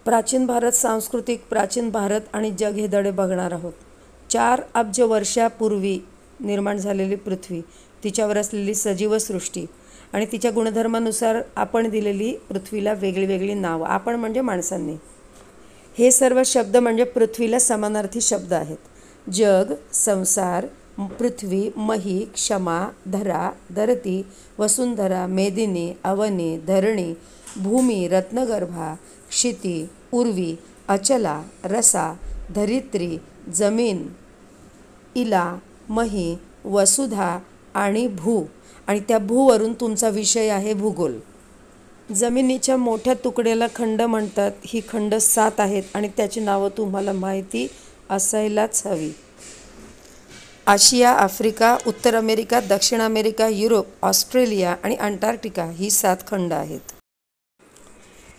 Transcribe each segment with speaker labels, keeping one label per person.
Speaker 1: प्राचीन भारत सांस्कृतिक प्राचीन भारत आणि जग हे धडे बघणार आहोत. 4 अब्ज वर्षापूर्वी निर्माण झालेली पृथ्वी, तिच्यावर असलेली सजीव सृष्टी आणि तिच्या गुणधर्मानुसार आपण दिलेली पृथ्वीला वेगळी वेगळी नावं. आपण म्हणजे माणसांनी. हे सर्व शब्द म्हणजे पृथ्वीला समानार्थी शब्द आहेत. जग, संसार, पृथ्वी, मही, क्षमा, धरा, धरती, वसुंधरा, मेदिनी, अवनी, धरणी, भूमी, रत्नगर्भा, क्षिती, उर्वी, अचला, रसा, धरित्री, जमीन, इला, मही, वसुधा आणि भू. आणि त्या भूवरून तुमचा विषय आहे भूगोल. जमिनीच्या मोठ्या तुकड्याला खंड म्हणतात. ही खंड 7 आहेत आणि त्याची नावं तुम्हाला माहिती असायलाच हवी. आशिया, आफ्रिका, उत्तर अमेरिका, दक्षिण अमेरिका, युरोप, ऑस्ट्रेलिया आणि अंटार्क्टिका ही 7 खंड आहेत.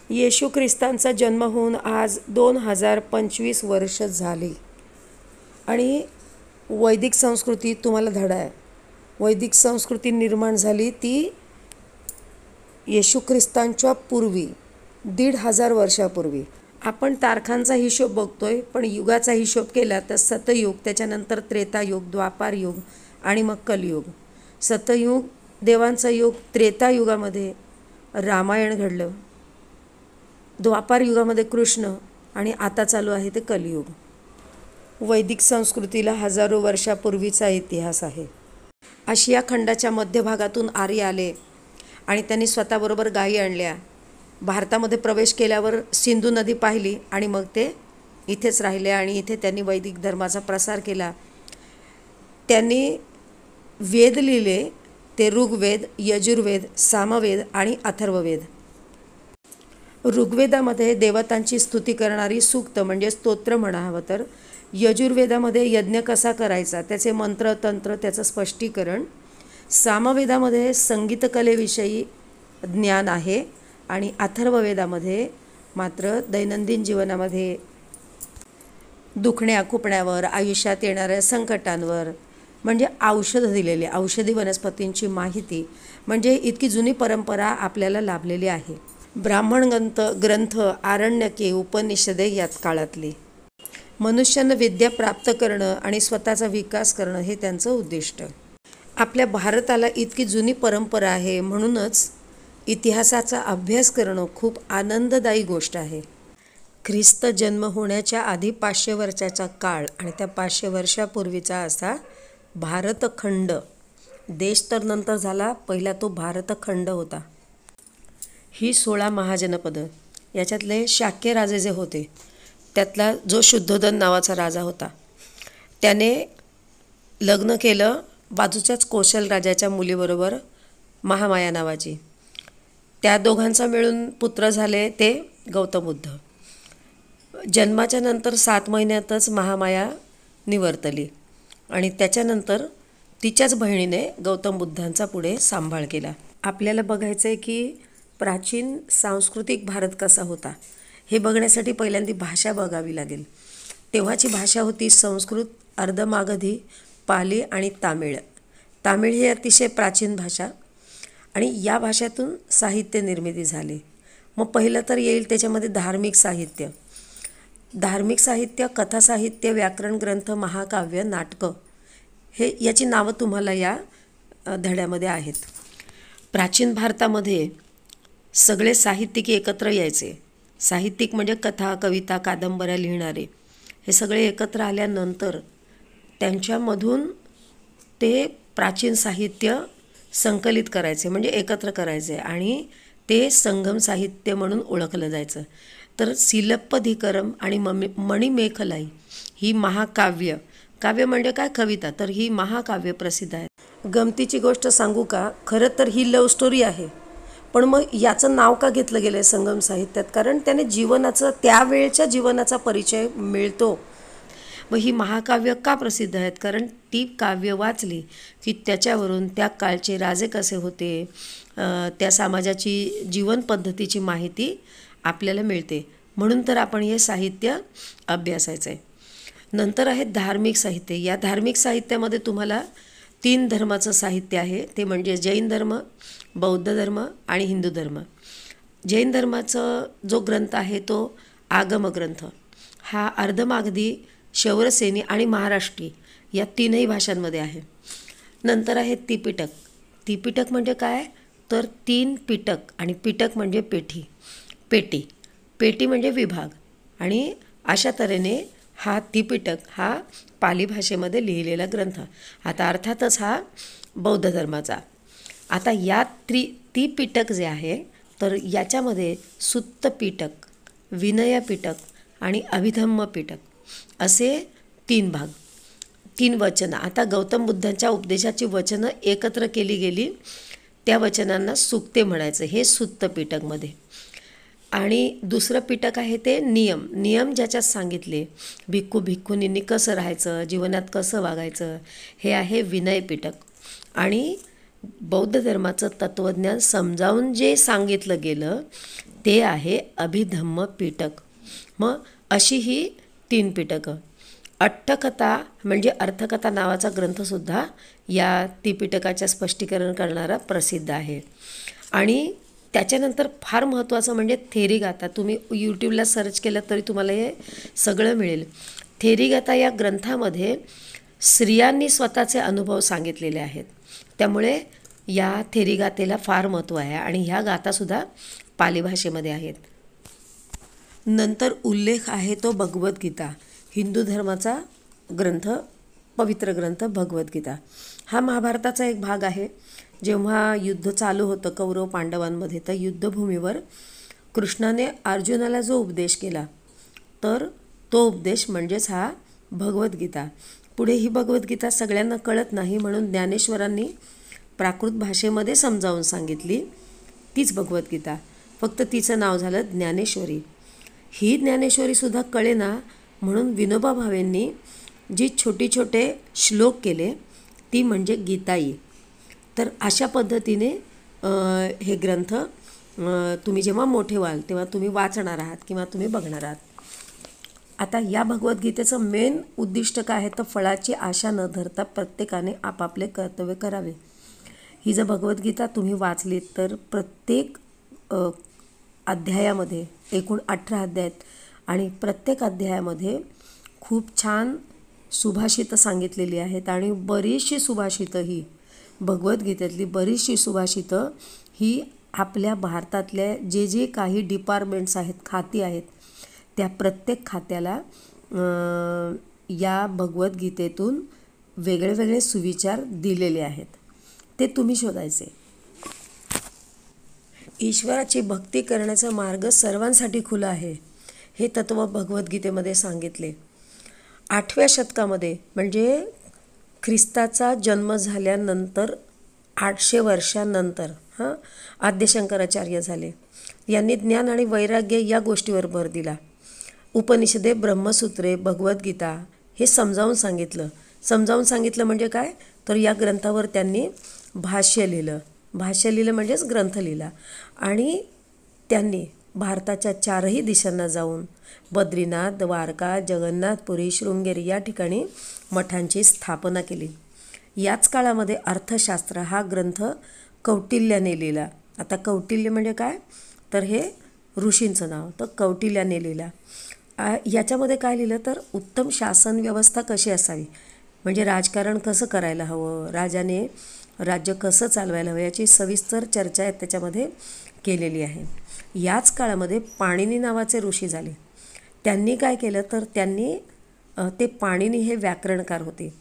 Speaker 1: येशू ख्रिस्तांचा जन्म होऊन आज 2025 वर्ष झाली आणि वैदिक संस्कृती तुम्हाला धडा आहे. वैदिक संस्कृती निर्माण झाली ती येशू ख्रिस्तांच्या पूर्वी 1500 वर्षापूर्वी. आपण तारखांचा हिशोब बघतोय, पण युगाचा हिशोब केला तर सतयुग, त्याच्यानंतर त्रेतायुग, द्वापारयुग आणि मग कलियुग. सतयुग देवांचा युग, त्रेतायुगामध्ये रामायण घडलं, द्वापार युगामध्ये कृष्ण आणि आता चालू आहे ते कलियुग. वैदिक संस्कृतीला हजारो वर्षापूर्वीचा इतिहास आहे. आशिया खंडाच्या मध्यभागातून आर्य आले आणि त्यांनी स्वतःबरोबर गायी आणल्या. भारतामध्ये प्रवेश केल्यावर सिंधू नदी पाहिली आणि मग ते इथेच राहिले आणि इथे त्यांनी वैदिक धर्माचा प्रसार केला. त्यांनी वेद लिहिले, ते ऋग्वेद, यजुर्वेद, सामवेद आणि अथर्ववेद. ऋग्वेदामध्ये देवतांची स्तुती करणारी सूक्त म्हणजे स्तोत्र म्हणा हवं तर. यजुर्वेदामध्ये यज्ञ कसा करायचा त्याचे मंत्र तंत्र त्याचं स्पष्टीकरण. सामवेदामध्ये संगीतकलेविषयी ज्ञान आहे आणि अथर्ववेदामध्ये मात्र दैनंदिन जीवनामध्ये दुखण्या खुपण्यावर, आयुष्यात येणाऱ्या संकटांवर म्हणजे औषधं दिलेली, औषधी वनस्पतींची माहिती. म्हणजे इतकी जुनी परंपरा आपल्याला लाभलेली आहे. ब्राह्मण ग्रंथ, आरण्यके, उपनिषदे याच काळातली. मनुष्यानं विद्या प्राप्त करणं आणि स्वतःचा विकास करणं हे त्यांचं उद्दिष्ट. आपल्या भारताला इतकी जुनी परंपरा आहे, म्हणूनच इतिहासाचा अभ्यास करणं खूप आनंददायी गोष्ट आहे. ख्रिस्त जन्म होण्याच्या आधी 500 वर्षाचा काळ आणि त्या 500 वर्षापूर्वीचा असा भारतखंड. देश तर नंतर झाला, पहिला तो भारतखंड होता. ही 16 महाजनपदं, याच्यातले शाक्य राजे जे होते त्यातला जो शुद्धोधन नावाचा राजा होता त्याने लग्न केलं बाजूच्याच कौशल राजाच्या मुलीबरोबर, महामाया नावाची. त्या दोघांचा मिळून पुत्र झाले ते गौतम बुद्ध. जन्माच्या नंतर 7 महिन्यातच महामाया निवर्तली आणि त्याच्यानंतर तिच्याच बहिणीने गौतम बुद्धांचा पुढे सांभाळ केला. आपल्याला बघायचं आहे की प्राचीन सांस्कृतिक भारत कसा होता हे बघण्यासाठी पहिल्यांदा भाषा बघावी लागेल. तेव्हाची भाषा होती संस्कृत, अर्धमागधी, पाली आणि तामिळ. तामिळ ही अतिशय प्राचीन भाषा आणि या भाषेतून साहित्य निर्मिती झाली. मग पहिलं तर येईल त्याच्यामध्ये धार्मिक साहित्य. धार्मिक साहित्य, कथासाहित्य, व्याकरण ग्रंथ, महाकाव्य, नाटकं हे याची नावं तुम्हाला या धड्यामध्ये आहेत. प्राचीन भारतामध्ये सगळे साहित्यिक एकत्र यायचे. साहित्यिक म्हणजे कथा, कविता, कादंबऱ्या लिहिणारे हे सगळे एकत्र आल्यानंतर त्यांच्यामधून ते प्राचीन साहित्य संकलित करायचे म्हणजे एकत्र करायचे आणि ते संगम साहित्य म्हणून ओळखलं जायचं. तर सिलप्पधिकरम आणि मणिमेखलाई ही महाकाव्य, काव्य म्हणजे काय कविता, तर ही महाकाव्य प्रसिद्ध आहे. गमतीची गोष्ट सांगू का, खरं तर ही लव्ह स्टोरी आहे, पण मग याचं नाव का घेतलं गेलं आहे संगम साहित्यात, कारण त्याने जीवनाचं, त्यावेळच्या जीवनाचा परिचय मिळतो. मग ही महाकाव्य का प्रसिद्ध आहेत, कारण ती काव्य वाचली की त्याच्यावरून त्या काळचे राजे कसे होते, त्या समाजाची जीवन पद्धतीची माहिती आपल्याला मिळते. म्हणून तर आपण हे साहित्य अभ्यासायचं आहे. नंतर आहे धार्मिक साहित्य. या धार्मिक साहित्यामध्ये तुम्हाला 3 धर्माचं साहित्य आहे, ते म्हणजे जैन धर्म, बौद्ध धर्म आणि हिंदू धर्म. जैन धर्माचा जो ग्रंथ आहे तो आगमग्रंथ हा अर्धमागधी, शौरसेनी आणि महाराष्ट्री या तीनही भाषांमध्ये आहे. नंतर आहे त्रिपिटक. त्रिपिटक म्हणजे काय, तर 3 पिटक, आणि पिटक म्हणजे पेटी. पेटी म्हणजे विभाग, आणि अशा तऱ्हेने हा त्रिपिटक हा पाली भाषेमध्ये लिहिलेला ग्रंथ. आता अर्थातच हा बौद्ध धर्माचा. आता या त्रिपिटक जे आहे तर याच्यामध्ये सुत्त पिटक, विनय पिटक आणि अभिधम्म पिटक असे 3 भाग, 3 वचनं. आता गौतम बुद्धांच्या उपदेशाची वचनं एकत्र केली गेली, त्या वचनांना सुक्ते म्हणायचं, हे सुत्त पिटकमध्ये. आणि दुसरं पिटक आहे ते नियम ज्याच्यात सांगितले, भिक्खूंनी कसं राहायचं, जीवनात कसं वागायचं, हे आहे विनय पिटक. आणि बौद्ध धर्माचं तत्त्वज्ञान समजावून जे सांगितलं गेलं ते आहे अभिधम्म पिटक. मग अशी ही 3 पिटकं. अट्टकथा म्हणजे अर्थकथा नावाचा ग्रंथसुद्धा या त्रिपिटकाच्या स्पष्टीकरण करणारा प्रसिद्ध आहे. आणि त्याच्यानंतर फार महत्त्वाचं म्हणजे थेरीगाथा. तुम्ही यूट्यूबला सर्च केलं तरी तुम्हाला हे सगळं मिळेल. थेरीगाथा या ग्रंथामध्ये स्त्रियांनी स्वतःचे अनुभव सांगितलेले आहेत, त्यामुळे या थेरीगाथेला फार महत्त्व आहे, आणि ह्या गाथासुद्धा पाली भाषेमध्ये आहेत. नंतर उल्लेख आहे तो भगवद्गीता, हिंदू धर्माचा ग्रंथ, पवित्र ग्रंथ भगवद्गीता. हा महाभारताचा एक भाग आहे. जेव्हा युद्ध चालू होतं कौरव पांडवांमध्ये, तर युद्धभूमीवर कृष्णाने अर्जुनाला जो उपदेश केला तर तो उपदेश म्हणजेच हा भगवद्गीता. पुढे ही भगवद्गीता सगळ्यांना कळत नाही म्हणून ज्ञानेश्वरांनी प्राकृत भाषेमध्ये समजावून सांगितली, तीच भगवद्गीता. फक्त तिचं नाव झालं ज्ञानेश्वरी. ही ज्ञानेश्वरीसुद्धा कळेना म्हणून विनोबा भावेंनी जी छोटे श्लोक केले ती म्हणजे गीताई. तर अशा पद्धतीने हे ग्रंथ तुम्ही जेव्हा मोठे व्हाल तेव्हा तुम्ही वाचणार आहात किंवा तुम्ही बघणार आहात. आता या भगवद्गीतेचं मेन उद्दिष्ट काय आहे, तर फळाची आशा न धरता प्रत्येकाने आपापले कर्तव्य करावे. ही जर भगवद्गीता तुम्ही वाचलीत तर प्रत्येक अध्यायामध्ये, एकूण 18 अध्याय आहेत, आणि प्रत्येक अध्यायामध्ये खूप छान सुभाषितं सांगितलेली आहेत. आणि बरीचशी सुभाषितं, ही भगवद्गीतेतली बरीचशी सुभाषितं ही आपल्या भारतातल्या जे काही डिपार्टमेंट्स आहेत, खाती आहेत, त्या प्रत्येक खात्याला या भगवद्गीतेतून वेगळे सुविचार दिलेले आहेत. ते तुम्ही शोधायचे. ईश्वराची भक्ती करण्याचा मार्ग सर्वांसाठी खुला आहे, हे तत्त्व भगवद्गीतेमध्ये सांगितले. 8व्या शतकामध्ये म्हणजे ख्रिस्ताचा जन्म झाल्यानंतर 800 वर्षांनंतर आद्यशंकराचार्य झाले. यांनी ज्ञान आणि वैराग्य या गोष्टीवर भर दिला. उपनिषदे, ब्रह्मसूत्रे, भगवद्गीता हे समजावून सांगितलं म्हणजे काय, तर या ग्रंथावर त्यांनी भाष्य लिहिलं म्हणजेच ग्रंथ लिहिला. आणि त्यांनी भारताच्या 4ही दिशांना जाऊन बद्रीनाथ, द्वारका, जगन्नाथपुरी, शृंगेरी या ठिकाणी मठांची स्थापना केली. याच काळामध्ये अर्थशास्त्र हा ग्रंथ कौटिल्याने लिहिला. आता कौटिल्य म्हणजे काय, तर हे ऋषींचं नाव, तर कौटिल्याने लिहिला. याच्यामध्ये काय लिहिलं, तर उत्तम शासन व्यवस्था कशी असावी, म्हणजे राजकारण कसं करायला हवं, राजाने राज्य कसं चालवायला हवं, याची सविस्तर चर्चा त्याच्यामध्ये केलेली आहे. याच काळामध्ये पाणिनी नावाचे ऋषी झाले. त्यांनी काय केलं, तर त्यांनी ते पाणिनी हे व्याकरणकार होते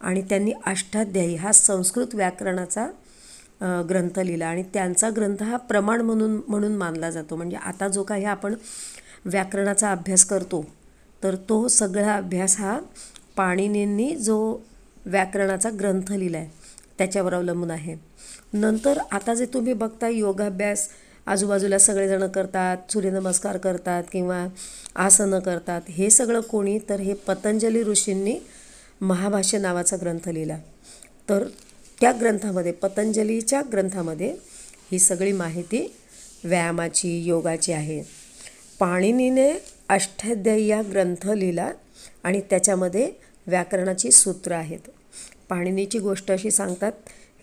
Speaker 1: आणि त्यांनी अष्टाध्यायी हा संस्कृत व्याकरणाचा ग्रंथ लिहिला. आणि त्यांचा ग्रंथ हा प्रमाण म्हणून मानला जातो. म्हणजे आता जो काही आपण व्याकरणाचा अभ्यास करतो तर तो सगळा अभ्यास हा पाणिनींनी जो व्याकरणाचा ग्रंथ लिहिला आहे त्याच्यावर अवलंबून आहे. नंतर आता जे तुम्ही बघता योगाभ्यास आजूबाजूला सगळेजण करतात, सूर्यनमस्कार करतात किंवा आसनं करतात, हे सगळं कोणी, तर हे पतंजली ऋषींनी महाभाष्य नावाचा ग्रंथ लिहिला. तर त्या ग्रंथामध्ये, पतंजलीच्या ग्रंथामध्ये ही सगळी माहिती व्यायामाची, योगाची आहे. पाणिनीने अष्टाध्यायी या ग्रंथ लिहिला आणि त्याच्यामध्ये व्याकरणाची सूत्र आहेत. पाणिनीची गोष्ट अशी सांगतात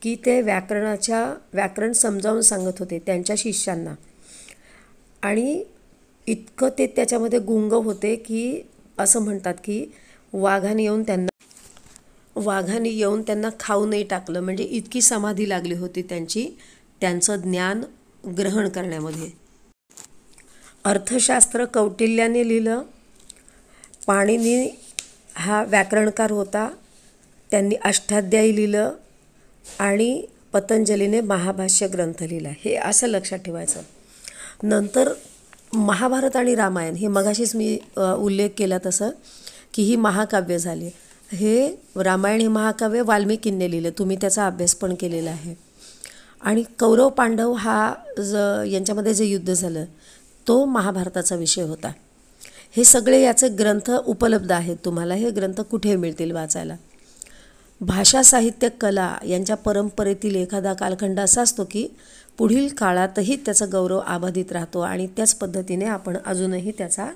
Speaker 1: की ते व्याकरण समजावून सांगत होते त्यांच्या शिष्यांना. आणि इतकं ते त्याच्यामध्ये गुंग होते की असं म्हणतात की वाघाने येऊन त्यांना खाऊ नाही टाकलं, म्हणजे इतकी समाधी लागली होती त्यांची त्यांचं ज्ञान ग्रहण करण्यामध्ये. अर्थशास्त्र कौटिल्याने लिहिलं. पाणिनी हा व्याकरणकार होता, त्यांनी अष्टाध्यायी लिहिलं. आणि पतंजलीने महाभाष्य ग्रंथ लिहिला. हे असं लक्षात ठेवायचं. नंतर महाभारत आणि रामायण हे मगाशीच मी उल्लेख केला तसं की ही महाकाव्य झाली. हे रामायण हे महाकाव्य वाल्मिकींनी लिहिलं, तुम्ही त्याचा अभ्यास पण केलेला आहे. आणि कौरव पांडव हा यांच्यामध्ये जे युद्ध झालं तो महाभारताचा विषय होता. हे सगळे याचे ग्रंथ उपलब्ध आहेत तुम्हाला. हे ग्रंथ कुठे मिळतील वाचायला. भाषा साहित्य कला यांच्या परंपरेतील एखादा कालखंड असा असतो की पुढील काळातही त्याचा गौरव अबाधित राहतो आणि त्याच पद्धतीने आपण अजूनही त्याचा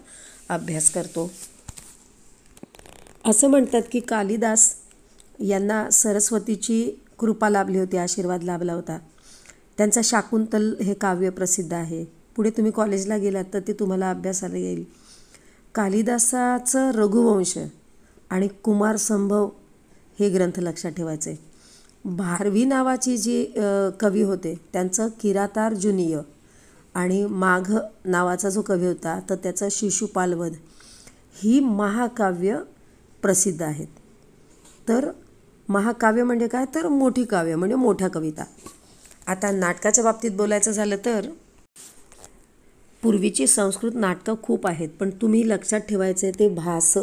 Speaker 1: अभ्यास करतो. असं म्हणतात की कालिदास यांना सरस्वतीची कृपा लाभली होती, आशीर्वाद लाभला होता. त्यांचा शाकुंतल हे काव्य प्रसिद्ध आहे. पुढे तुम्ही कॉलेजला गेलात तर ते तुम्हाला अभ्यासाला येईल. कालिदासाचं रघुवंश आणि कुमार संभव हे ग्रंथ लक्षात ठेवायचे. भारवी नावाची जी कवी होते त्यांचं किरातार्जुनीय आणि माघ नावाचा जो कवी होता तर त्याचं शिशुपालवध ही महाकाव्य प्रसिद्ध आहेत. तर महाकाव्य म्हणजे काय, तर मोठी काव्य म्हणजे मोठ्या कविता. आता नाटकाच्या बाबतीत बोलायचं झालं तर पूर्वीची संस्कृत नाटकं खूप आहेत, पण तुम्ही लक्षात ठेवायचे ते भास.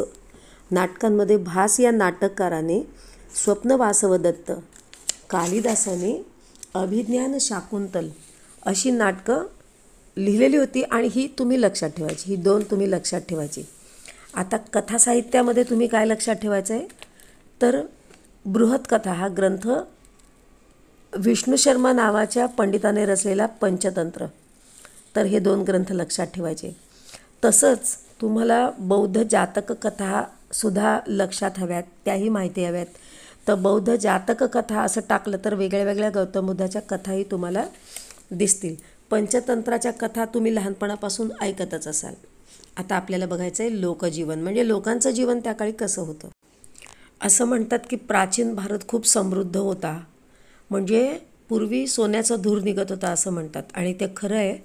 Speaker 1: नाटकांमध्ये भास या नाटककाराने स्वप्न वासवदत्त, कालिदासाने अभिज्ञान शाकुंतल अशी नाटकं लिहिलेली होती आणि ही तुम्ही लक्षात ठेवायची. ही दोन तुम्ही लक्षात ठेवायची. आता कथासाहित्यामध्ये तुम्ही काय लक्षात ठेवायचं आहे, तर बृहत्कथा हा ग्रंथ विष्णू शर्मा नावाच्या पंडिताने रचलेला पंचतंत्र. तर हे दोन ग्रंथ लक्षात ठेवायचे. तसंच तुम्हाला बौद्ध जातक कथासुद्धा लक्षात हव्यात, त्याही माहिती हव्यात. तर बौद्ध जातक कथा असं टाकलं तर वेगळ्या वेगळ्या गौतम बुद्धाच्या कथाही तुम्हाला दिसतील. पंचतंत्राच्या कथा तुम्ही लहानपणापासून ऐकतच असाल. आता आपल्याला बघायचं आहे लोकजीवन, म्हणजे लोकांचं जीवन त्या काळी कसं होतं. असं म्हणतात की प्राचीन भारत खूप समृद्ध होता, म्हणजे पूर्वी सोन्याचा धूर निघत होता असं म्हणतात. आणि ते खरं आहे,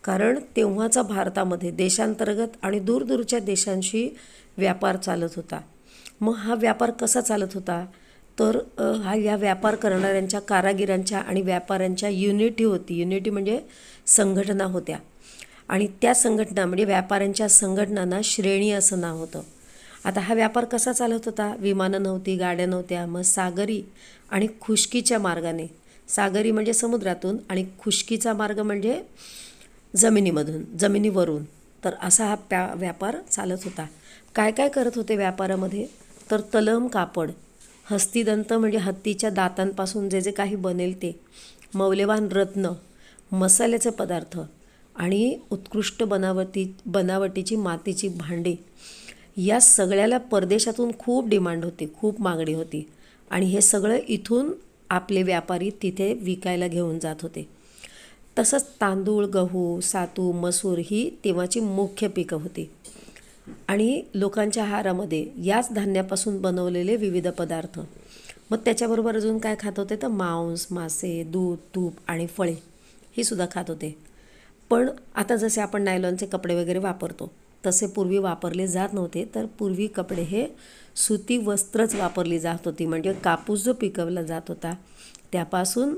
Speaker 1: कारण तेव्हाचा भारतामध्ये देशांतर्गत आणि दूरदूरच्या देशांशी व्यापार चालत होता. मग हा व्यापार कसा चालत होता, तर या व्यापार करणाऱ्यांच्या, कारागिरांच्या आणि व्यापाऱ्यांच्या युनिटी होती. युनिटी म्हणजे संघटना होत्या. आणि त्या संघटना म्हणजे व्यापाऱ्यांच्या संघटनांना श्रेणी असं नाव होतं. आता हा व्यापार कसा चालत होता, विमानं नव्हती, गाड्या नव्हत्या, मग सागरी आणि खुष्कीच्या मार्गाने. सागरी म्हणजे समुद्रातून आणि खुष्कीचा मार्ग म्हणजे जमिनीवरून. तर असा हा व्यापार चालत होता. काय काय करत होते व्यापारामध्ये, तर तलम कापड, हस्तिदंत म्हणजे हत्तीच्या दातांपासून जे जे काही बनेल ते, मौल्यवान रत्न, मसाल्याचे पदार्थ आणि उत्कृष्ट बनावटीची मातीची भांडी, या सगळ्याला परदेशातून खूप डिमांड होती, खूप मागणी होती. आणि हे सगळं इथून आपले व्यापारी तिथे विकायला घेऊन जात होते. तसंच तांदूळ, गहू, सातू, मसूर ही तेव्हाची मुख्य पिकं होती. आणि लोकांच्या आहारामध्ये याच धान्यापासून बनवलेले विविध पदार्थ. मग त्याच्याबरोबर अजून काय खात होते, तर मांस, मासे, दूध, तूप आणि फळे ही सुद्धा खात होते. पण आता जसे आपण नायलॉनचे कपडे वगैरे वापरतो तसे पूर्वी वापरले जात नव्हते. तर पूर्वी कपडे हे सुती वस्त्रच वापरली जात होती. म्हणजे कापूस जो पिकवला जात होता त्यापासून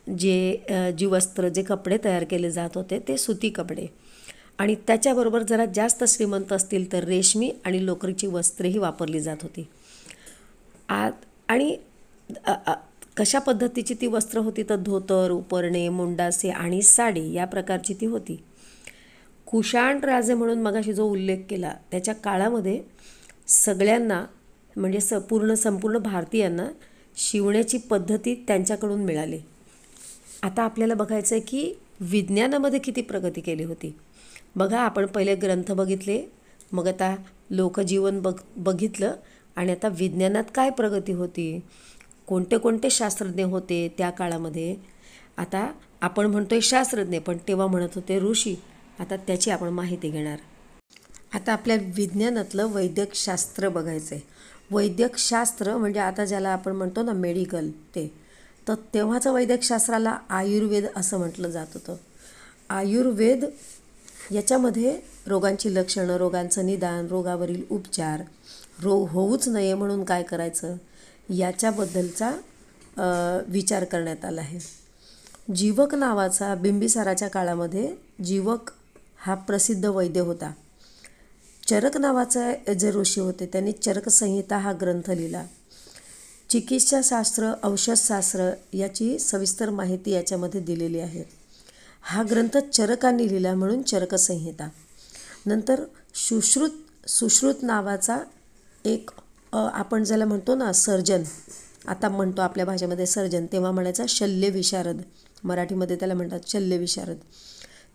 Speaker 1: जी वस्त्र, जे कपडे तयार केले जात होते ते सुती कपडे. आणि त्याच्याबरोबर जरा जास्त श्रीमंत असतील तर रेशमी आणि लोकरीची वस्त्रेही वापरली जात होती. आणि कशा पद्धतीची ती वस्त्र होती, तर धोतर, उपरणे, मुंडासे आणि साडी या प्रकारची ती होती. कुशाण राजे म्हणून मगाशी जो उल्लेख केला त्याच्या काळामध्ये सगळ्यांना म्हणजे संपूर्ण भारतीयांना शिवण्याची पद्धती त्यांच्याकडून मिळाली. आता आपल्याला बघायचं आहे की विज्ञानामध्ये किती प्रगती केली होती. बघा, आपण पहिले ग्रंथ बघितले, मग आता लोकजीवन बघितलं आणि आता विज्ञानात काय प्रगती होती, कोणते कोणते शास्त्रज्ञ होते त्या काळामध्ये. आता आपण म्हणतोय शास्त्रज्ञ, पण तेव्हा म्हणत होते ऋषी. आता त्याची आपण माहिती घेणार. आता आपल्या विज्ञानातलं वैद्यकशास्त्र बघायचं आहे. वैद्यकशास्त्र म्हणजे आता ज्याला आपण म्हणतो ना मेडिकल, ते तर तेव्हाचं वैद्यकशास्त्राला आयुर्वेद असं म्हटलं जात होतं. आयुर्वेद याच्यामध्ये रोगांची लक्षणं, रोगांचं निदान, रोगावरील उपचार, रोग होऊच नये म्हणून काय करायचं याच्याबद्दलचा विचार करण्यात आला आहे. जीवक नावाचा बिंबिसाराच्या काळामध्ये जीवक हा प्रसिद्ध वैद्य होता. चरक नावाचा जे ऋषी होते त्यांनी चरक संहिता हा ग्रंथ लिहिला. चिकित्साशास्त्र, औषधशास्त्र याची सविस्तर माहिती याच्यामध्ये दिलेली आहे. हा ग्रंथ चरकांनी लिहिला म्हणून चरक संहिता. नंतर सुश्रुत नावाचा एक आपण ज्याला म्हणतो ना सर्जन, आता म्हणतो आपल्या भाषेमध्ये सर्जन, तेव्हा म्हणायचा शल्यविशारद, मराठीमध्ये त्याला म्हणतात शल्यविशारद.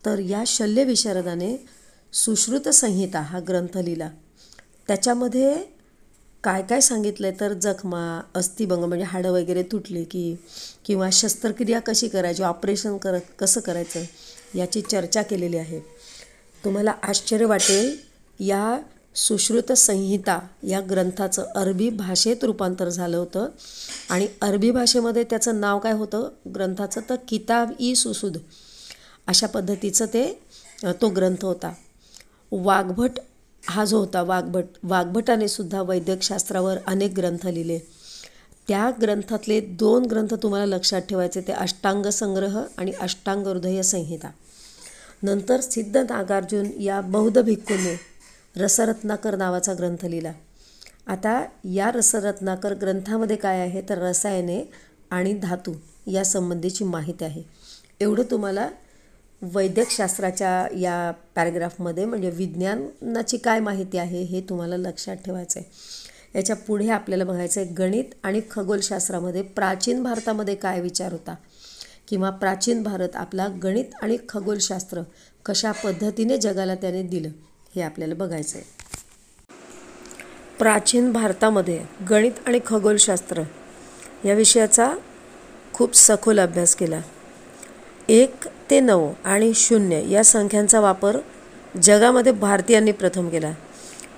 Speaker 1: तर या शल्यविशारदाने सुश्रुत संहिता हा ग्रंथ लिहिला. त्याच्यामध्ये काय काय सांगितलं आहे तर जखमा, अस्थिभंग म्हणजे हाडं वगैरे तुटली की किंवा शस्त्रक्रिया कशी करायची, ऑपरेशन कसं करायचं याची चर्चा केलेली आहे. तुम्हाला आश्चर्य वाटेल, या सुश्रुत संहिता या ग्रंथाचं अरबी भाषेत रूपांतर झालं होतं आणि अरबी भाषेमध्ये त्याचं नाव काय होतं ग्रंथाचं तर किताब-इ-सुसूद अशा पद्धतीचं तो ग्रंथ होता. वाग्भट हा जो होता वाग्भटाने सुद्धा वैद्यकशास्त्रावर अनेक ग्रंथ लिहिले. त्या ग्रंथातले 2 ग्रंथ तुम्हाला लक्षात ठेवायचे, ते अष्टांग संग्रह आणि अष्टांग हृदय संहिता. नंतर सिद्ध नागार्जुन या बौद्ध भिक्खूंनी रसरत्नाकर नावाचा ग्रंथ लिहिला. आता या रसरत्नाकर ग्रंथामध्ये काय आहे तर रसायने आणि धातू या संबंधीची माहिती आहे. एवढं तुम्हाला वैद्यकशास्त्राच्या या पॅरेग्राफमध्ये म्हणजे विज्ञानाची काय माहिती आहे हे तुम्हाला लक्षात ठेवायचं आहे. याच्या पुढे आपल्याला बघायचं आहे गणित आणि खगोलशास्त्रामध्ये प्राचीन भारतामध्ये काय विचार होता किंवा प्राचीन भारत आपला गणित आणि खगोलशास्त्र कशा पद्धतीने जगाला त्याने दिलं हे आपल्याला बघायचं आहे. प्राचीन भारतामध्ये गणित आणि खगोलशास्त्र या विषयाचा खूप सखोल अभ्यास केला. 1 ते 9 आणि 0 या संख्यांचा वापर जगामध्ये भारतीयांनी प्रथम केला.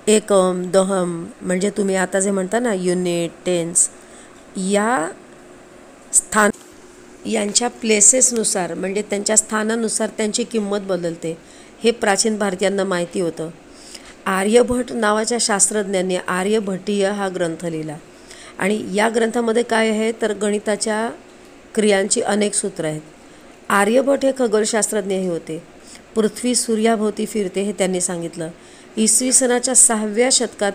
Speaker 1: एकम, दहम म्हणजे तुम्ही आता जे म्हणता ना युनिट, टेन्स या स्थान यांच्या प्लेसेसनुसार म्हणजे त्यांच्या स्थानानुसार त्यांची किंमत बदलते हे प्राचीन भारतीयांना माहिती होतं. आर्यभट नावाच्या शास्त्रज्ञांनी आर्यभट्टीय हा ग्रंथ लिहिला आणि या ग्रंथामध्ये काय आहे तर गणिताच्या क्रियांची अनेक सूत्र आहेत. आर्यभट हे खगोलशास्त्रज्ञही होते. पृथ्वी सूर्याभोवती फिरते हे त्यांनी सांगितलं. इसवी सनाच्या 6व्या शतकात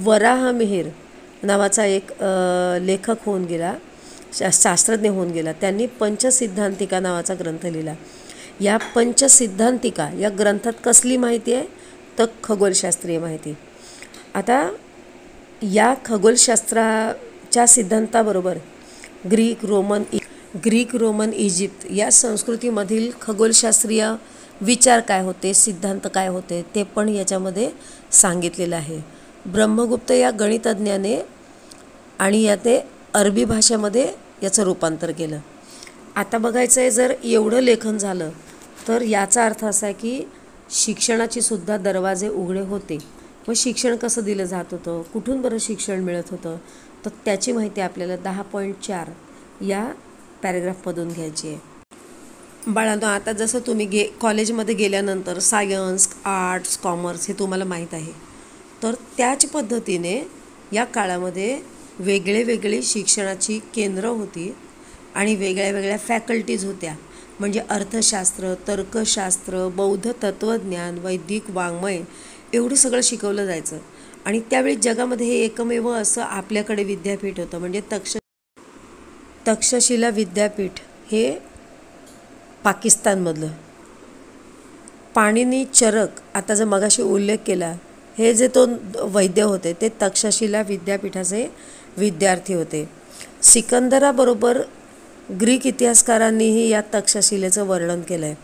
Speaker 1: वराहमिहिर नावाचा एक लेखक होऊन गेला, शास्त्रज्ञ होऊन गेला. त्यांनी पंचसिद्धांतिका नावाचा ग्रंथ लिहिला. या पंचसिद्धांतिका या ग्रंथात कसली माहिती आहे तर खगोलशास्त्रीय माहिती. आता या खगोलशास्त्राच्या सिद्धांताबरोबर ग्रीक, रोमन, इजिप्त या संस्कृतीमधील खगोलशास्त्रीय विचार काय होते, सिद्धांत काय होते ते पण याच्यामध्ये सांगितलेलं आहे. ब्रह्मगुप्त या गणितज्ञाने आणि याने अरबी भाषेमध्ये याचं रूपांतर केलं. आता बघायचं आहे जर एवढं लेखन झालं तर याचा अर्थ असा आहे की शिक्षणाची सुद्धा दरवाजे उघडे होते. व शिक्षण कसं दिलं जात होतं, कुठून बरं शिक्षण मिळत होतं तर त्याची माहिती आपल्याला 10.4 या पॅरेग्राफमधून घ्यायची आहे. बाळांनो, आता जसं तुम्ही कॉलेजमध्ये गेल्यानंतर सायन्स, आर्ट्स, कॉमर्स हे तुम्हाला माहीत आहे, तर त्याच पद्धतीने या काळामध्ये वेगळे शिक्षणाची केंद्र होती आणि वेगळ्या फॅकल्टीज होत्या. म्हणजे अर्थशास्त्र, तर्कशास्त्र, बौद्ध तत्त्वज्ञान, वैदिक वाङ्मय एवढं सगळं शिकवलं जायचं. आणि त्यावेळी जगामध्ये हे एकमेव असं आपल्याकडे विद्यापीठ होतं म्हणजे तक्षशिला विद्यापीठ हे पाकिस्तानमधलं. पाणिनी, चरक आता जर मगाशी उल्लेख केला हे जे 2 वैद्य होते ते तक्षशिला विद्यापीठाचे विद्यार्थी होते. सिकंदराबरोबर ग्रीक इतिहासकारांनीही या तक्षशिलेचं वर्णन केलं आहे.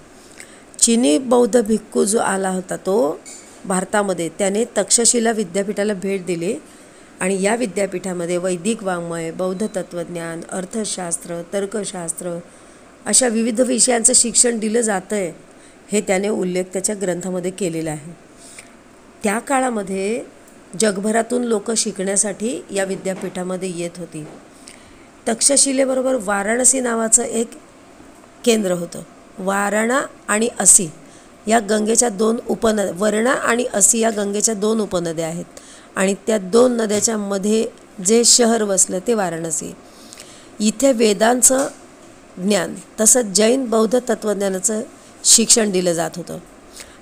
Speaker 1: चिनी बौद्ध भिक्खू जो आला होता तो भारतामध्ये, त्याने तक्षशिला विद्यापीठाला भेट दिली आणि या विद्यापीठामध्ये वैदिक वाङ्मय, बौद्ध तत्त्वज्ञान, अर्थशास्त्र, तर्कशास्त्र अशा विविध विषयांचं शिक्षण दिलं जातं आहे. हे त्याने उल्लेख त्याच्या ग्रंथामध्ये केलेला आहे. त्या काळामध्ये जगभरातून लोक शिकण्यासाठी या विद्यापीठामध्ये येत होती. तक्षशिलेबरोबर वाराणसी नावाचं एक केंद्र होतं. वारणा आणि असी या गंगेच्या 2 उपनद्या, वर्णा आणि असी या गंगेच्या 2 उपनद्या आहेत आणि त्या 2 नद्याच्या मध्ये जे शहर वसलं ते वाराणसी. इथे वेदांचं ज्ञान तसंच जैन बौद्ध तत्त्वज्ञानाचं शिक्षण दिलं जात होतं.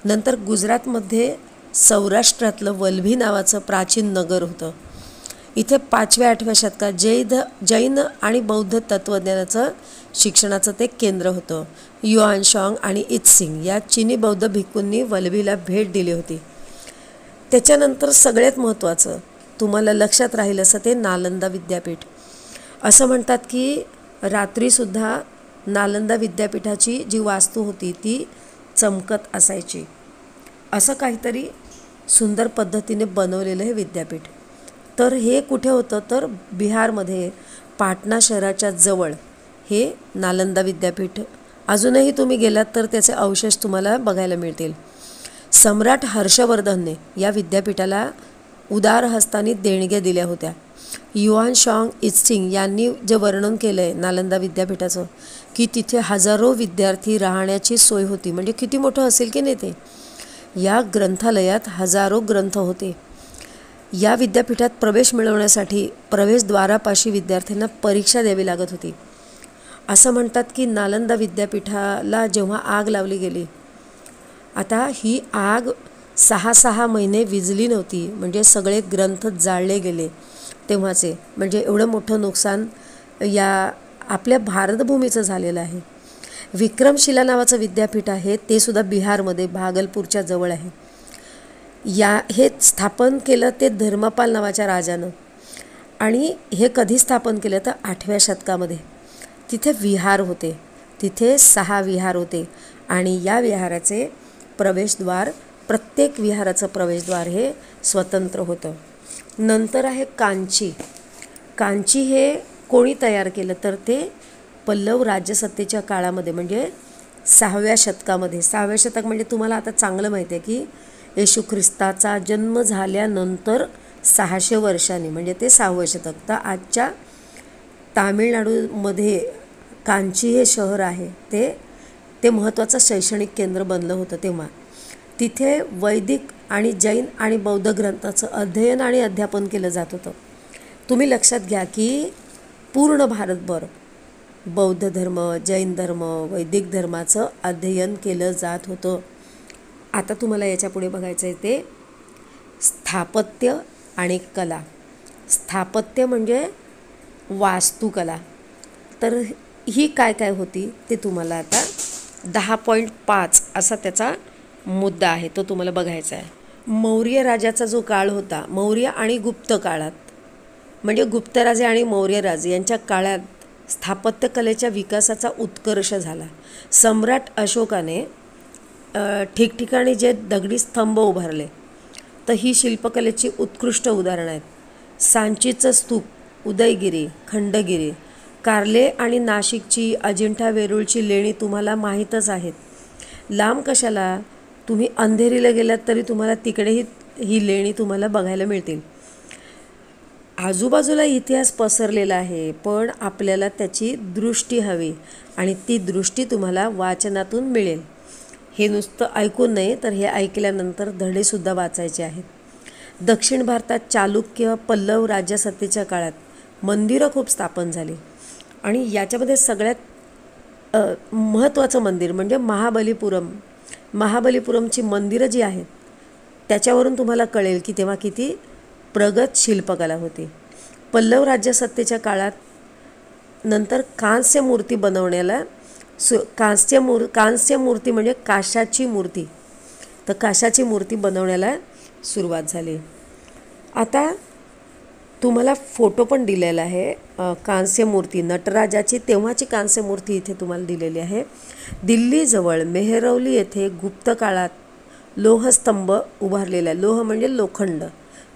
Speaker 1: नंतर गुजरातमध्ये सौराष्ट्रातलं वल्भी नावाचं प्राचीन नगर होतं. इथे 5व्या-8व्या शतकात जैन आणि बौद्ध तत्त्वज्ञानाचं शिक्षणाचं ते केंद्र होतं. युआनशॉंग आणि इत्सिंग या चीनी बौद्ध भिक्खूंनी वल्भीला भेट दिली होती. त्याच्यानंतर सगळ्यात महत्त्वाचं तुम्हाला लक्षात राहील असं ते नालंदा विद्यापीठ. असं म्हणतात की रात्रीसुद्धा नालंदा विद्यापीठाची जी वास्तू होती ती चमकत असायची. असं काहीतरी सुंदर पद्धतीने बनवलेलं हे विद्यापीठ. तर हे कुठे होतं तर बिहारमध्ये पाटणा शहराच्या जवळ हे नालंदा विद्यापीठ. अजूनही तुम्ही गेलात तर त्याचे अवशेष तुम्हाला बघायला मिळतील. सम्राट हर्षवर्धनने या विद्यापीठाला उदार हस्ताने देणग्या दिल्या होत्या. युआनशॉंग इत्सिंग यांनी जे वर्णन केलं आहे नालंदा विद्यापीठाचं की तिथे हजारो विद्यार्थी राहण्याची सोय होती. म्हणजे किती मोठं असेल की नाही ते. या ग्रंथालयात हजारो ग्रंथ होते. या विद्यापीठात प्रवेश मिळवण्यासाठी प्रवेशद्वारापाशी विद्यार्थ्यांना परीक्षा द्यावी लागत होती. असं म्हणतात की नालंदा विद्यापीठाला जेव्हा आग लावली गेली, आता ही आग 6 महिने विझली नव्हती. म्हणजे सगळे ग्रंथ जाळले गेले तेव्हाचे. म्हणजे एवढं मोठं नुकसान या आपल्या भारतभूमीचं झालेलं आहे. विक्रमशिला नावाचं विद्यापीठ आहे ते सुद्धा बिहारमध्ये भागलपूरच्या जवळ आहे. हे स्थापन केलं ते धर्मपाल नावाच्या राजानं. आणि हे कधी स्थापन केलं तर 8व्या शतकामध्ये. तिथे विहार होते, तिथे 6 विहार होते आणि या विहाराचे प्रवेशद्वार, प्रत्येक विहाराचं प्रवेशद्वार हे स्वतंत्र होतं. नंतर आहे कांची. कांची हे कोणी तयार केलं तर ते पल्लव राज्यसत्तेच्या काळामध्ये म्हणजे 6व्या शतकामध्ये. 6व्या शतक म्हणजे तुम्हाला आता चांगलं माहिती आहे की येशू ख्रिस्ताचा जन्म झाल्यानंतर 600 वर्षांनी म्हणजे ते 6वं शतक. तर आजच्या तामिळनाडूमध्ये कांची हे शहर आहे ते महत्त्वाचं शैक्षणिक केंद्र बनलं होतं तेव्हा. तिथे वैदिक आणि जैन आणि बौद्ध ग्रंथाचं अध्ययन आणि अध्यापन केलं जात होतं. तुम्ही लक्षात घ्या की पूर्ण भारतभर बौद्ध धर्म, जैन धर्म, वैदिक धर्माचं अध्ययन केलं जात होतं. आता तुम्हाला याच्यापुढे बघायचं आहे ते स्थापत्य आणि कला. स्थापत्य म्हणजे वास्तुकला. तर ही काय काय होती ते तुम्हाला आता 10.5 असा त्याचा मुद्दा आहे, तो तुम्हाला बघायचा आहे. मौर्य राजाचा जो काळ होता, मौर्य आणि गुप्त काळात म्हणजे गुप्त राजे आणि मौर्य राजे यांच्या काळात स्थापत्यकलेच्या विकासाचा उत्कर्ष झाला. सम्राट अशोकाने ठिकठिकाणी जे दगडी स्तंभ उभारले तर ही शिल्पकलेची उत्कृष्ट उदाहरणं आहेत. सांचीचं स्तूप, उदयगिरी, खंडगिरी, कार्ले आणि नाशिकची अजिंठा वेरूळची लेणी तुम्हाला माहीतच आहेत. लांब कशाला, तुम्ही अंधेरीला गेलात तरी तुम्हाला तिकडेही ही लेणी तुम्हाला बघायला मिळतील. आजूबाजूला इतिहास पसरलेला आहे, पण आपल्याला त्याची दृष्टी हवी आणि ती दृष्टी तुम्हाला वाचनातून मिळेल. हे नुसतं ऐकून नाही तर हे ऐकल्यानंतर धडेसुद्धा वाचायचे आहेत. दक्षिण भारतात चालुक्य पल्लव राज्यसत्तेच्या काळात मंदिरं खूप स्थापन झाली आणि याच्यामध्ये सगळ्यात महत्त्वाचं मंदिर म्हणजे महाबलीपुरमची मंदिरं जी आहेत त्याच्यावरून तुम्हाला कळेल की तेव्हा किती प्रगत शिल्पकला होती. पल्लव राज्यसत्तेच्या काळात नंतर कांस्य मूर्ती बनवण्याला कांस्य मूर्ती म्हणजे काशाची मूर्ती, तर काशाची मूर्ती बनवण्याला सुरुवात झाली. आता तुम्हाला फोटो पण दिलेला आहे कांस्य मूर्ती नटराजाची, तेव्हाची कांस्य मूर्ती इथे तुम्हाला दिलेली आहे. दिल्लीजवळ मेहरौली येथे गुप्त काळात लोहस्तंभ उभारलेला आहे. लोह म्हणजे लोखंड.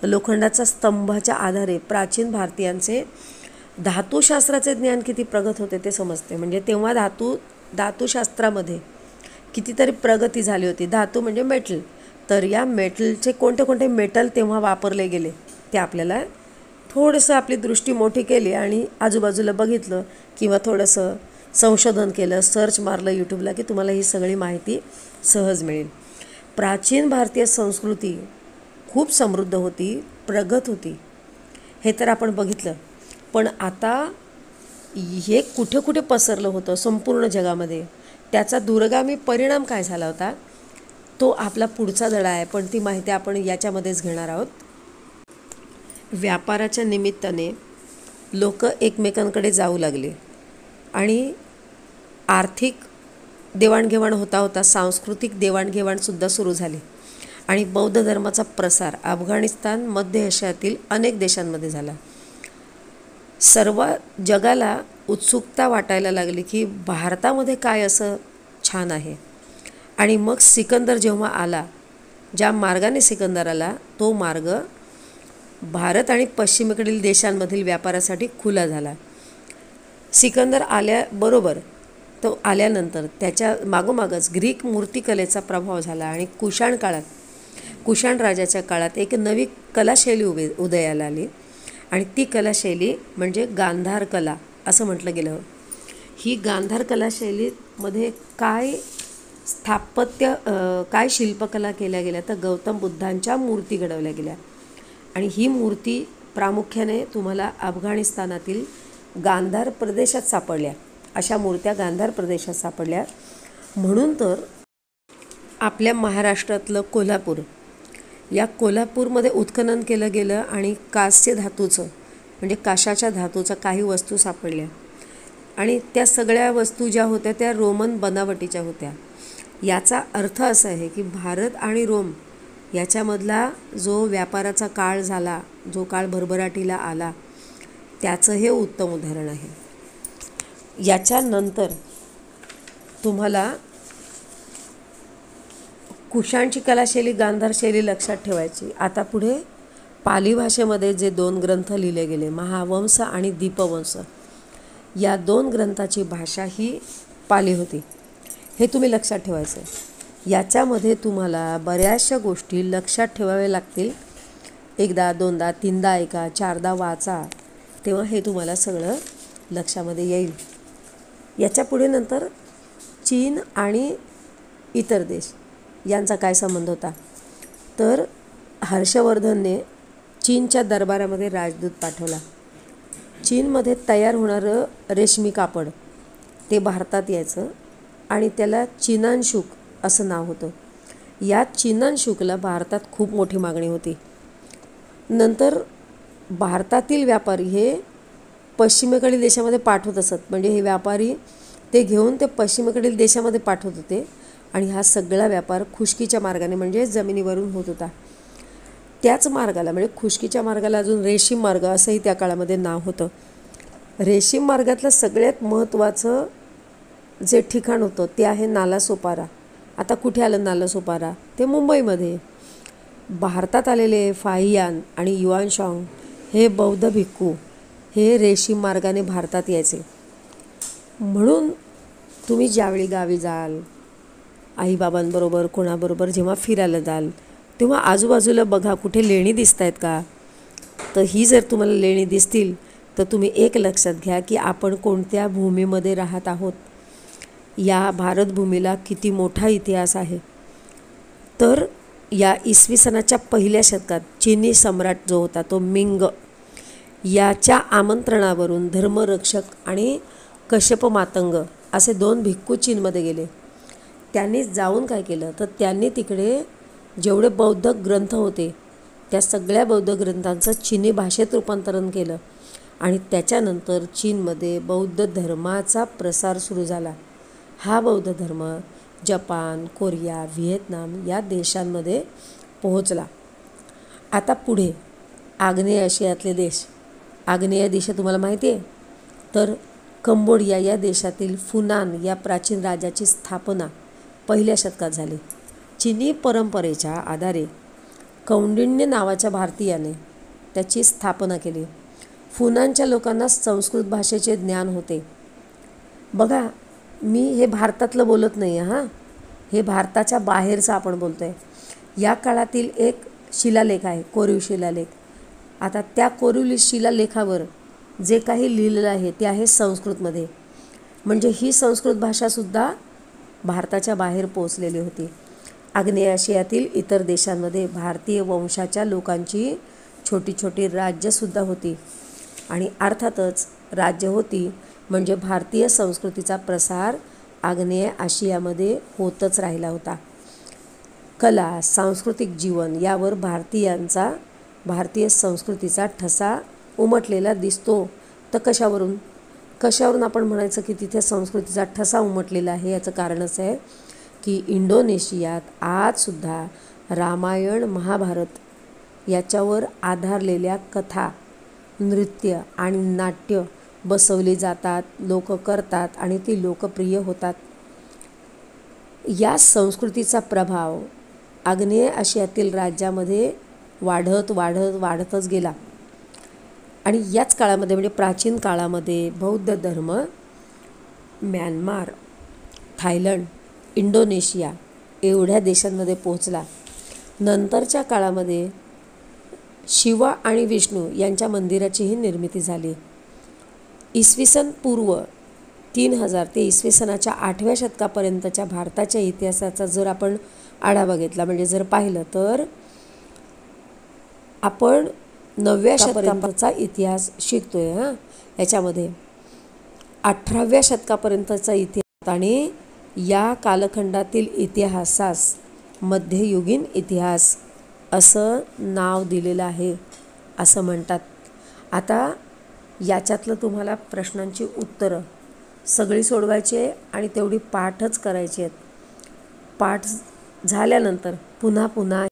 Speaker 1: लोखंडाचा स्तंभाच्या आधारे प्राचीन भारतीयांचे धातुशास्त्राचे ज्ञान किती प्रगत होते ते समजते. म्हणजे तेव्हा धातुशास्त्रामध्ये कितीतरी प्रगती झाली होती. धातू म्हणजे मेटल. तर या मेटलचे कोणते कोणते मेटल तेव्हा वापरले गेले ते आपल्याला थोडंसं आपली दृष्टी मोठी केली आणि आजूबाजूला बघितलं किंवा थोडंसं संशोधन केलं, सर्च मारलं यूट्यूबला की तुम्हाला ही सगळी माहिती सहज मिळेल. प्राचीन भारतीय संस्कृती खूप समृद्ध होती, प्रगत होती, हे तर आपण बघितलं. पण आता हे कुठे कुठे पसरलं होतं संपूर्ण जगामध्ये, त्याचा दूरगामी परिणाम काय झाला होता तो आपला पुढचा धडा आहे. पण ती माहिती आपण याच्यामध्येच घेणार आहोत. व्यापाराच्या निमित्ताने लोक एकमेकांकडे जाऊ लागले आणि आर्थिक देवाणघेवाण होता होता सांस्कृतिक देवाणघेवाणसुद्धा सुरू झाली आणि बौद्ध धर्माचा प्रसार अफगाणिस्तान, मध्य आशियातील अनेक देशांमध्ये झाला. सर्व जगाला उत्सुकता वाटायला लागली की भारतामध्ये काय असं छान आहे. आणि मग सिकंदर जेव्हा आला, ज्या मार्गाने सिकंदर आला तो मार्ग भारत आणि पश्चिमेकडील देशांमधील व्यापारासाठी खुला झाला. सिकंदर आल्याबरोबर तो आल्यानंतर त्याच्या मागोमागच ग्रीक मूर्तिकलेचा प्रभाव झाला आणि कुशाण राजाच्या काळात एक नवी कलाशैली उदयाला आली आणि ती कलाशैली म्हणजे गांधार कला असं म्हटलं गेलं. ही गांधार कलाशैलीमध्ये काय काय शिल्पकला केल्या गेल्या तर गौतम बुद्धांच्या मूर्ती घडवल्या गेल्या आणि ही मूर्ती प्रामुख्याने तुम्हाला अफगाणिस्तानातील गांधार प्रदेशात सापडल्या. अशा मूर्त्या गांधार प्रदेशात सापडल्या. म्हणून तर आपल्या महाराष्ट्रातलं कोल्हापूर, या कोल्हापूरमध्ये उत्खनन केलं गेलं आणि कांस्य धातूचं म्हणजे काशाच्या धातूच्या काही वस्तू सापडल्या आणि त्या सगळ्या वस्तू ज्या होत्या त्या रोमन बनावटीच्या होत्या. याचा अर्थ असा आहे की भारत आणि रोम याच्यामधला जो व्यापाराचा काळ झाला, जो काळ भरभराटीला आला, त्याचं हे उत्तम उदाहरण आहे. याच्यानंतर तुम्हाला कुशाणची कलाशैली, गांधार शैली लक्षात ठेवायची. आता पुढे पाली भाषेमध्ये जे 2 ग्रंथ लिहिले गेले, महावंश आणि दीपवंश, या 2 ग्रंथाची भाषा ही पाली होती. हे तुम्ही लक्षात ठेवायचं आहे. याच्यामध्ये तुम्हाला बऱ्याचशा गोष्टी लक्षात ठेवाव्या लागतील. एकदा, दोनदा, तीनदा ऐका, 4दा वाचा, तेव्हा हे तुम्हाला सगळं लक्षामध्ये येईल. याच्या पुढे नंतर चीन आणि इतर देश यांचा काय संबंध होता तर हर्षवर्धनने चीनच्या दरबारामध्ये राजदूत पाठवला. चीनमध्ये तयार होणारं रेशमी कापड ते भारतात यायचं आणि त्याला चिनानशुक असं नाव होतं. या चिनानशुकला भारतात खूप मोठी मागणी होती. नंतर भारतातील व्यापारी हे पश्चिमेकडील देशामध्ये पाठवत असत. म्हणजे हे व्यापारी ते घेऊन ते पश्चिमेकडील देशामध्ये पाठवत होते आणि हा सगळा व्यापार खुष्कीच्या मार्गाने म्हणजे जमिनीवरून होत होता. त्याच मार्गाला म्हणजे खुष्कीच्या मार्गाला अजून रेशीम मार्ग असंही त्या काळामध्ये नाव होतं. रेशीम मार्गातलं सगळ्यात महत्त्वाचं जे ठिकाण होतं ते आहे नालासोपारा. आता कुठे आलं नालासोपारा? ते मुंबईमध्ये. भारतात आलेले फाहियान आणि युआनशॉंग हे बौद्ध भिक्खू हे रेशीम मार्गाने भारतात यायचे. म्हणून तुम्ही ज्यावेळी गावी जाल, आईबाबांबरोबर कोणाबरोबर जेव्हा फिरायला जाल तेव्हा आजूबाजूला बघा कुठे लेणी दिसत आहेत का. तर ही जर तुम्हाला लेणी दिसतील तर तुम्ही एक लक्षात घ्या की आपण कोणत्या भूमीमध्ये राहत आहोत. या भारतभूमीला किती मोठा इतिहास आहे. तर या इसवी सनाच्या पहिल्या शतकात चीनी सम्राट जो होता तो मिंग, याच्या आमंत्रणावरून धर्मरक्षक आणि कश्यप मातंग असे 2 भिक्खू चीनमध्ये गेले. त्यांनी जाऊन काय केलं तर त्यांनी तिकडे जेवढे बौद्ध ग्रंथ होते त्या सगळ्या बौद्ध ग्रंथांचं चीनी भाषेत रूपांतरण केलं आणि त्याच्यानंतर चीनमध्ये बौद्ध धर्माचा प्रसार सुरू झाला. हा बौद्ध धर्म जपान, कोरिया, व्हिएतनाम या देशांमध्ये पोहोचला. आता पुढे आग्नेय आशियातले देश. आग्नेय देश तुम्हाला माहिती आहे तर कंबोडिया या देशातील फुनान या प्राचीन राजाची स्थापना पहिल्या शतकात झाली. चीनी परंपरेच्या आधारे कौंडिण्य नावाच्या भारतीयाने त्याची स्थापना केली. फुनानच्या लोकांना संस्कृत भाषेचे ज्ञान होते. बघा, मी हे भारतातलं बोलत नाही हां, हे भारताच्या बाहेरचं आपण बोलतो आहे. या काळातील एक शिलालेख आहे, कोरीव शिलालेख. आता त्या कोरीव शिलालेखावर जे काही लिहिलेलं आहे ते आहे संस्कृतमध्ये. म्हणजे ही संस्कृत भाषासुद्धा भारताच्या बाहेर पोचलेली होती. आग्नेय आशियातील इतर देशांमध्ये भारतीय वंशाच्या लोकांची छोटी छोटी राज्यसुद्धा होती. आणि अर्थातच राज्य होती म्हणजे भारतीय संस्कृतीचा प्रसार आग्नेय आशियामध्ये होतच राहिला होता. कला, सांस्कृतिक जीवन यावर भारतीय संस्कृतीचा ठसा उमटलेला दिसतो. तर कशावरून आपण म्हणायचं की तिथे संस्कृतीचा ठसा उमटलेला आहे? याचं कारणच आहे की इंडोनेशियात आजसुद्धा रामायण, महाभारत याच्यावर आधारलेल्या कथा, नृत्य आणि नाट्य बसवली जातात, लोक करतात आणि ती लोकप्रिय होतात. या संस्कृतीचा प्रभाव आग्नेय आशियातील राज्यामध्ये वाढतच गेला. आणि याच काळामध्ये म्हणजे प्राचीन काळामध्ये बौद्ध धर्म म्यानमार, थायलंड, इंडोनेशिया एवढ्या देशांमध्ये पोहोचला. नंतरच्या काळामध्ये शिव आणि विष्णू यांच्या मंदिराचीही निर्मिती झाली. इसवी सन पूर्व 3000 ते इसवी सनाच्या 8व्या शतकापर्यंतच्या भारताच्या इतिहासाचा जर आपण आढावा घेतला, म्हणजे जर पाहिलं, तर आपण 9व्या शतकापर्यंतचा इतिहास शिकतोय. याच्यामध्ये 18व्या शतकापर्यंतचा इतिहास आणि या कालखंडातील इतिहासास मध्ययुगीन इतिहास असं नाव दिलेलं आहे असं म्हणतात. आता याच्यातलं तुम्हाला प्रश्नांची उत्तरं सगळी सोडवायची आहे आणि तेवढी पाठच करायची आहेत. पाठ झाल्यानंतर पुन्हा